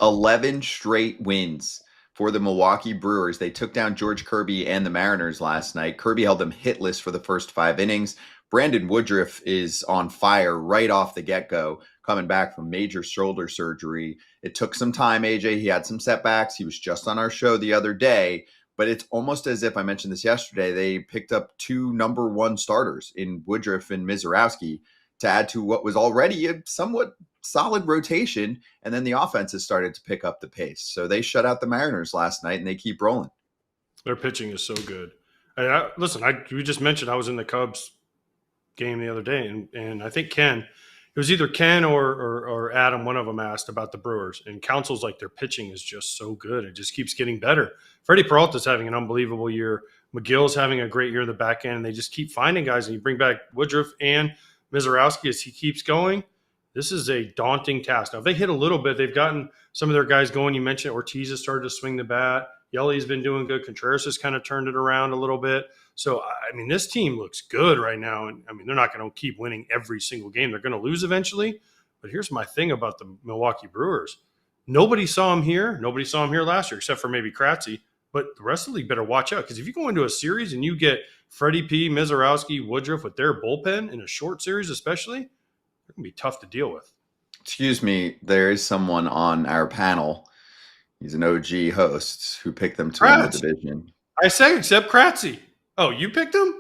11 straight wins for the Milwaukee Brewers. They took down George Kirby and the Mariners last night. Kirby held them hitless for the first 5 innings. Brandon Woodruff is on fire right off the get-go, coming back from major shoulder surgery. It took some time, AJ. He had some setbacks. He was just on our show the other day, but it's almost as if, I mentioned this yesterday, they picked up two number one starters in Woodruff and Misiorowski to add to what was already a somewhat solid rotation, and then the offense has started to pick up the pace. So they shut out the Mariners last night, and they keep rolling. Their pitching is so good. Listen, you just mentioned I was in the Cubs game the other day, and I think it was either Ken or Adam, one of them asked about the Brewers, and Council's like, their pitching is just so good. It just keeps getting better. Freddie Peralta's having an unbelievable year. McGill's having a great year in the back end, and they just keep finding guys, and you bring back Woodruff and Misiorowski as he keeps going. This is a daunting task. Now, if they hit a little bit, they've gotten some of their guys going. You mentioned Ortiz has started to swing the bat. Yelly's been doing good. Contreras has kind of turned it around a little bit. So, I mean, this team looks good right now. And, I mean, they're not going to keep winning every single game. They're going to lose eventually. But here's my thing about the Milwaukee Brewers. Nobody saw them here. Nobody saw them here last year, except for maybe Kratzy. But the rest of the league better watch out. Because if you go into a series and you get Freddie P., Misiorowski, Woodruff with their bullpen in a short series especially, they're going to be tough to deal with. Excuse me, there is someone on our panel. He's an OG host who picked them to win the division. I say except Kratzy. Oh, you picked him?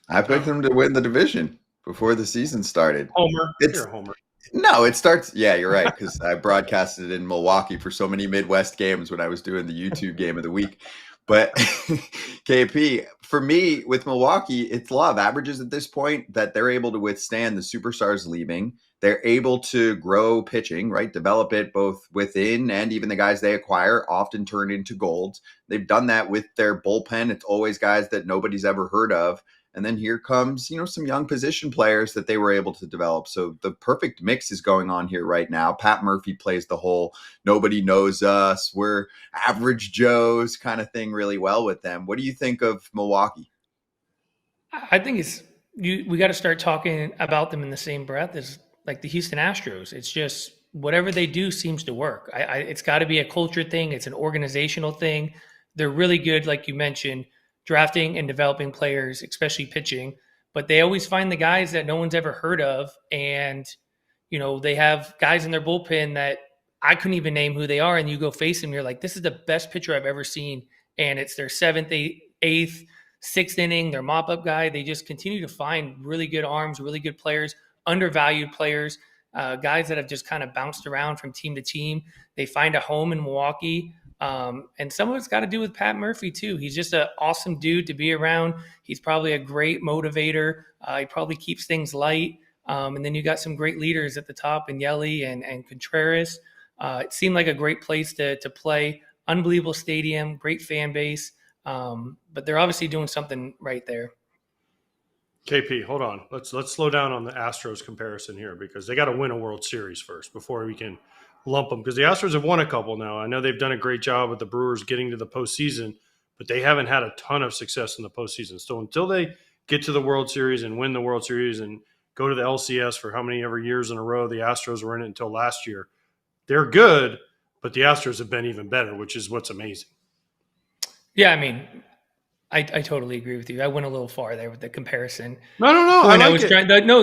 I picked them to win the division before the season started. Homer. You're a homer. No, it starts. Yeah, you're right, because I broadcasted in Milwaukee for so many Midwest games when I was doing the YouTube game of the week. But KP, for me, with Milwaukee, it's law of averages at this point that they're able to withstand the superstars leaving. They're able to grow pitching, right? Develop it both within and even the guys they acquire often turn into gold. They've done that with their bullpen. It's always guys that nobody's ever heard of. And then here comes, some young position players that they were able to develop. So the perfect mix is going on here right now. Pat Murphy plays the whole nobody knows us, we're average Joes kind of thing really well with them. What do you think of Milwaukee? I think we got to start talking about them in the same breath as like the Houston Astros. It's just whatever they do seems to work. It's got to be a culture thing. It's an organizational thing. They're really good, like you mentioned, drafting and developing players, especially pitching, but they always find the guys that no one's ever heard of. And, they have guys in their bullpen that I couldn't even name who they are. And you go face them, you're like, this is the best pitcher I've ever seen. And it's their 7th, 8th, 6th inning, their mop-up guy. They just continue to find really good arms, really good players, undervalued players, guys that have just kind of bounced around from team to team. They find a home in Milwaukee. And some of it's got to do with Pat Murphy too. He's just an awesome dude to be around. He's probably a great motivator. He probably keeps things light. And then you got some great leaders at the top in Yelly and Contreras. It seemed like a great place to play. Unbelievable stadium, great fan base. But they're obviously doing something right there. KP, hold on. Let's slow down on the Astros comparison here because they got to win a World Series first before we can lump them, because the Astros have won a couple now. I know they've done a great job with the Brewers getting to the postseason, but they haven't had a ton of success in the postseason. So until they get to the World Series and win the World Series and go to the LCS for how many ever years in a row the Astros were in it until last year, they're good, but the Astros have been even better, which is what's amazing. Yeah, I mean, I totally agree with you. I went a little far there with the comparison. No.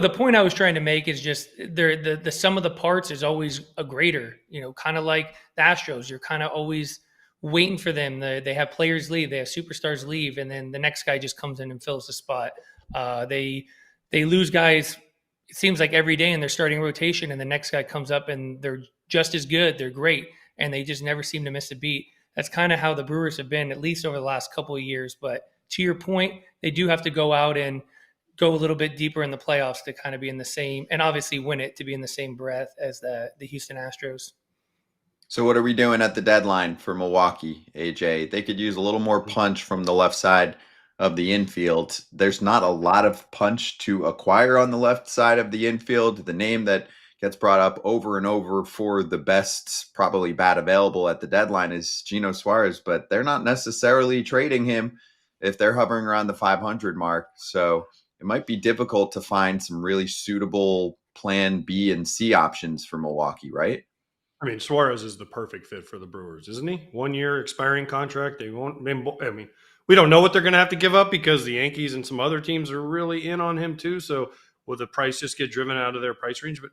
The point I was trying to make is just the sum of the parts is always a greater. Kind of like the Astros. You're kind of always waiting for them. They have players leave, they have superstars leave, and then the next guy just comes in and fills the spot. They lose guys. It seems like every day in their starting rotation, and the next guy comes up and they're just as good. They're great, and they just never seem to miss a beat. That's kind of how the Brewers have been, at least over the last couple of years. But to your point, they do have to go out and go a little bit deeper in the playoffs to kind of be in the same, and obviously win it to be in the same breath as the Houston Astros. So what are we doing at the deadline for Milwaukee, AJ? They could use a little more punch from the left side of the infield. There's not a lot of punch to acquire on the left side of the infield. The name that gets brought up over and over for the best probably bat available at the deadline is Eugenio Suárez, but they're not necessarily trading him if they're hovering around the 500 mark. So it might be difficult to find some really suitable plan B and C options for Milwaukee, right? I mean, Suarez is the perfect fit for the Brewers, isn't he? 1 year expiring contract. They won't. I mean, we don't know what they're going to have to give up because the Yankees and some other teams are really in on him too. So will the price just get driven out of their price range? But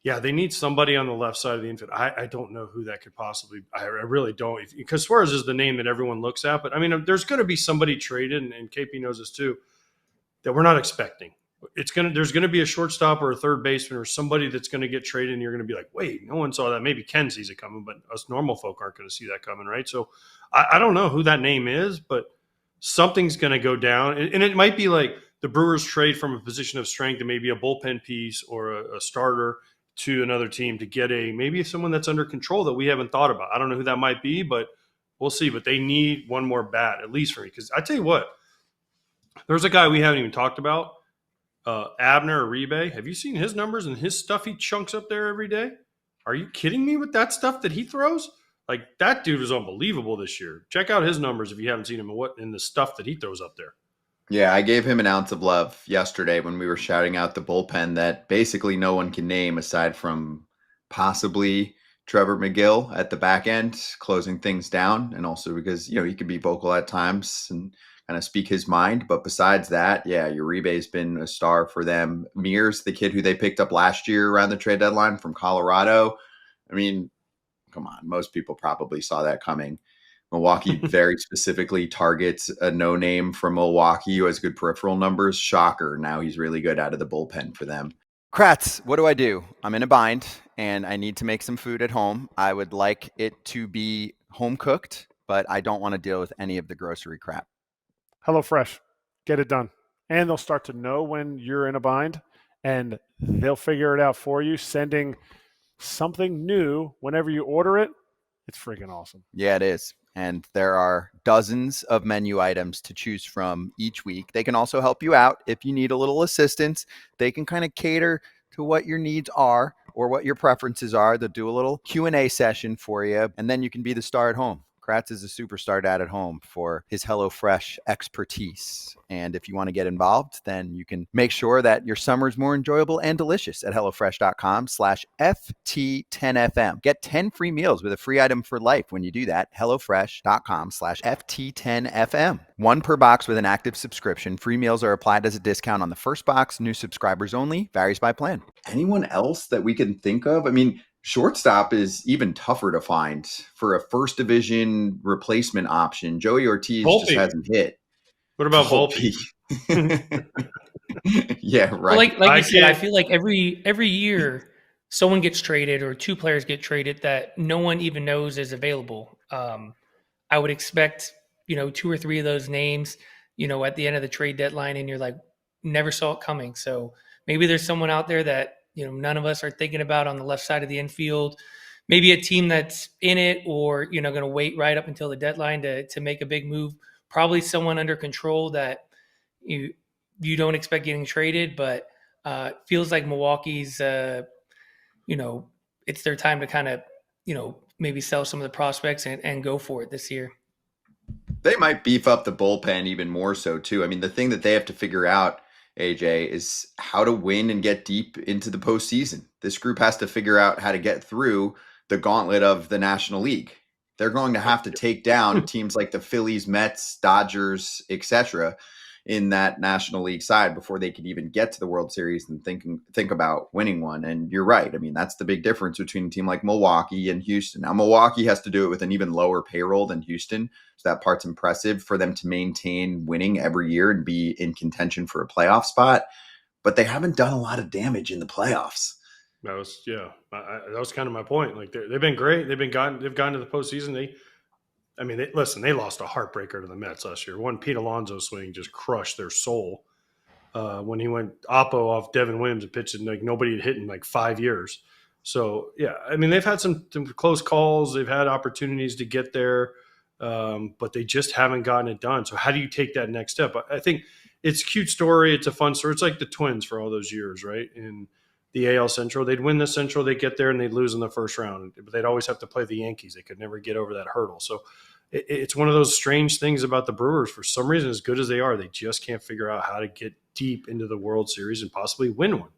yeah, they need somebody on the left side of the infield. I don't know who that could possibly. I really don't, because Suarez is the name that everyone looks at. But I mean, there's going to be somebody traded, and KP knows this too, that we're not expecting. There's gonna be a shortstop or a third baseman or somebody that's gonna get traded, and you're gonna be like, wait, no one saw that. Maybe Ken sees it coming, but us normal folk aren't gonna see that coming, right? So I don't know who that name is, but something's gonna go down, and it might be like the Brewers trade from a position of strength and maybe a bullpen piece or a starter to another team to get maybe someone that's under control that we haven't thought about. I don't know who that might be, but we'll see. But they need one more bat, at least for me, because I tell you what, there's a guy we haven't even talked about. Abner Uribe. Have you seen his numbers and his stuff he chunks up there every day? Are you kidding me with that stuff that he throws? Like, that dude is unbelievable this year. Check out his numbers if you haven't seen him in the stuff that he throws up there. Yeah, I gave him an ounce of love yesterday when we were shouting out the bullpen that basically no one can name aside from possibly Trevor McGill at the back end, closing things down. And also because, he can be vocal at times and kind of speak his mind. But besides that, yeah, Uribe's been a star for them. Mears, the kid who they picked up last year around the trade deadline from Colorado. I mean, come on, most people probably saw that coming. Milwaukee very specifically targets a no-name from Milwaukee who has good peripheral numbers. Shocker. Now he's really good out of the bullpen for them. Kratz, what do? I'm in a bind and I need to make some food at home. I would like it to be home cooked, but I don't want to deal with any of the grocery crap. HelloFresh, get it done. And they'll start to know when you're in a bind, and they'll figure it out for you, sending something new whenever you order it. It's freaking awesome. Yeah, it is. And there are dozens of menu items to choose from each week. They can also help you out if you need a little assistance. They can kind of cater to what your needs are or what your preferences are. They'll do a little Q&A session for you, and then you can be the star at home. Kratz is a superstar dad at home for his HelloFresh expertise. And if you want to get involved, then you can make sure that your summer is more enjoyable and delicious at HelloFresh.com/FT10FM. Get 10 free meals with a free item for life when you do that. HelloFresh.com/FT10FM. One per box with an active subscription. Free meals are applied as a discount on the first box. New subscribers only. Varies by plan. Anyone else that we can think of? I mean, shortstop is even tougher to find for a first division replacement option. Joey Ortiz just hasn't hit. What about Volpe? Yeah, right. Like you said, I feel like every year someone gets traded or two players get traded that no one even knows is available. I would expect, 2 or 3 of those names, at the end of the trade deadline, and you're like, never saw it coming. So maybe there's someone out there that none of us are thinking about on the left side of the infield. Maybe a team that's in it or, going to wait right up until the deadline to make a big move. Probably someone under control that you don't expect getting traded, but feels like Milwaukee's, it's their time to kind of, maybe sell some of the prospects and go for it this year. They might beef up the bullpen even more so too. I mean, the thing that they have to figure out, AJ, is how to win and get deep into the postseason. This group has to figure out how to get through the gauntlet of the National League. They're going to have to take down teams like the Phillies, Mets, Dodgers, etc. in that National League side before they could even get to the World Series and think about winning one. And you're right. I mean, that's the big difference between a team like Milwaukee and Houston. Now, Milwaukee has to do it with an even lower payroll than Houston. So that part's impressive for them to maintain winning every year and be in contention for a playoff spot. But they haven't done a lot of damage in the playoffs. That was that was kind of my point. Like they've been great. They've gone to the postseason. They lost a heartbreaker to the Mets last year. One Pete Alonso swing just crushed their soul. When he went Oppo off Devin Williams and pitched it like nobody had hit in like 5 years. So yeah, I mean they've had some close calls. They've had opportunities to get there, but they just haven't gotten it done. So how do you take that next step? I think it's a cute story. It's a fun story. It's like the Twins for all those years, right? In the AL Central, they'd win the Central, they'd get there and they'd lose in the first round, but they'd always have to play the Yankees. They could never get over that hurdle. So it's one of those strange things about the Brewers. For some reason, as good as they are, they just can't figure out how to get deep into the World Series and possibly win one.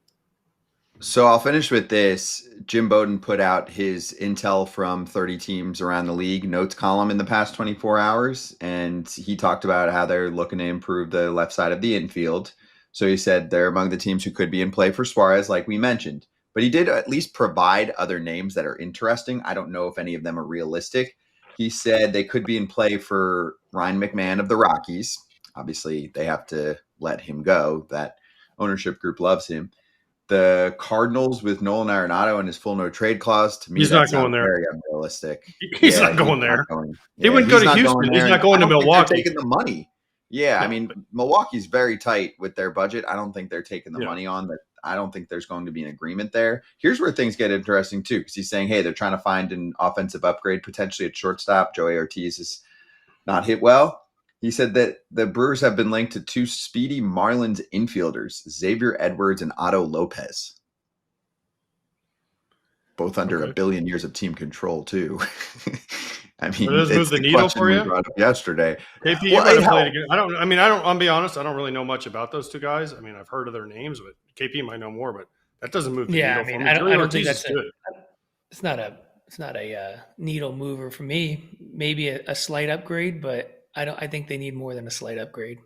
So I'll finish with this. Jim Bowden put out his intel from 30 teams around the league notes column in the past 24 hours. And he talked about how they're looking to improve the left side of the infield. So he said they're among the teams who could be in play for Suarez, like we mentioned. But he did at least provide other names that are interesting. I don't know if any of them are realistic. He said they could be in play for Ryan McMahon of the Rockies. Obviously, they have to let him go. That ownership group loves him. The Cardinals with Nolan Arenado and his full no trade clause, to me, He's that's not going there. very unrealistic. He's not going there. He Yeah, wouldn't go he's to not Houston. going He's there. not going I to don't think Milwaukee. they're taking the money. Yeah, I Yeah, mean, but- Milwaukee's very tight with their budget. I don't think they're taking the Yeah. money on that. I don't think there's going to be an agreement there. Here's where things get interesting too, because he's saying, hey, they're trying to find an offensive upgrade potentially at shortstop. Joey Ortiz is not hit well. He said that the Brewers have been linked to two speedy Marlins infielders, Xavier Edwards and Otto Lopez. Both under Okay. $1 billion years of team control, too. I mean, Does this move the needle question for we you? brought up yesterday. KP, you Well, might it have played helped. again. I'll be honest, I don't really know much about those two guys. I mean, I've heard of their names, but KP might know more, but that doesn't move the Yeah, needle I mean, for me. I don't Joey think Ortiz that's is good. it's not a needle mover for me. Maybe a slight upgrade, but I think they need more than a slight upgrade.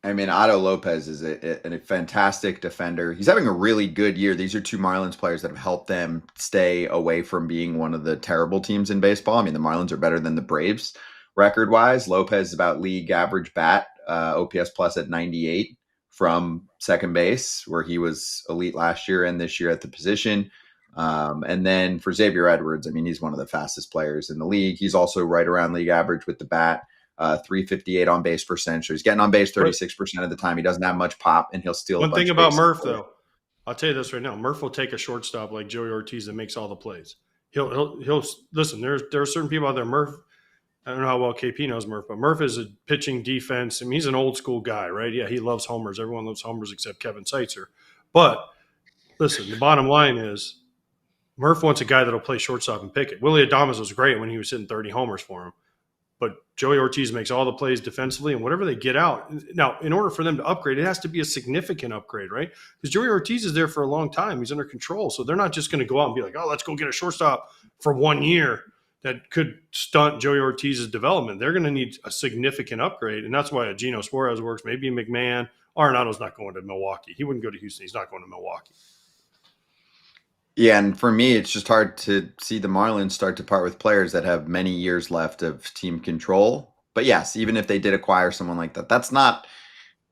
I mean, Otto Lopez is a fantastic defender. He's having a really good year. These are two Marlins players that have helped them stay away from being one of the terrible teams in baseball. I mean, the Marlins are better than the Braves record-wise. Lopez is about league average bat, OPS plus at 98 from second base, where he was elite last year and this year at the position. And then for Xavier Edwards, I mean, he's one of the fastest players in the league. He's also right around league average with the bat. 358 on base percentage. So he's getting on base 36% of the time. He doesn't have much pop, and he'll steal. One thing about Murph, though, I'll tell you this right now: Murph will take a shortstop like Joey Ortiz that makes all the plays. He'll listen. There are certain people out there. Murph, I don't know how well KP knows Murph, but Murph is a pitching defense. I mean, he's an old school guy, right? Yeah, he loves homers. Everyone loves homers except Kevin Seitzer. But listen, the bottom line is Murph wants a guy that'll play shortstop and pick it. Willie Adames was great when he was hitting 30 homers for him. But Joey Ortiz makes all the plays defensively, and whatever they get out. Now, in order for them to upgrade, it has to be a significant upgrade, right? Because Joey Ortiz is there for a long time. He's under control. So they're not just going to go out and be like, oh, let's go get a shortstop for 1 year that could stunt Joey Ortiz's development. They're going to need a significant upgrade, and that's why Eugenio Suárez works. Maybe McMahon. Arenado's not going to Milwaukee. He wouldn't go to Houston. He's not going to Milwaukee. Yeah, and for me, it's just hard to see the Marlins start to part with players that have many years left of team control. But yes, even if they did acquire someone like that, that's not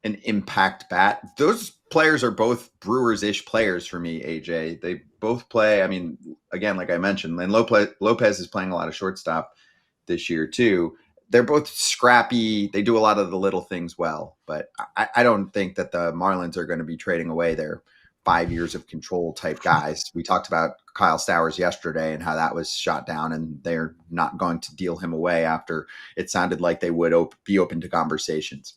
an impact bat. Those players are both Brewers-ish players for me, AJ. They both play, I mean, again, like I mentioned, and Lopez is playing a lot of shortstop this year too. They're both scrappy. They do a lot of the little things well, but I don't think that the Marlins are going to be trading away their 5 years of control type guys. We talked about Kyle Stowers yesterday and how that was shot down, and they're not going to deal him away after it sounded like they would be open to conversations.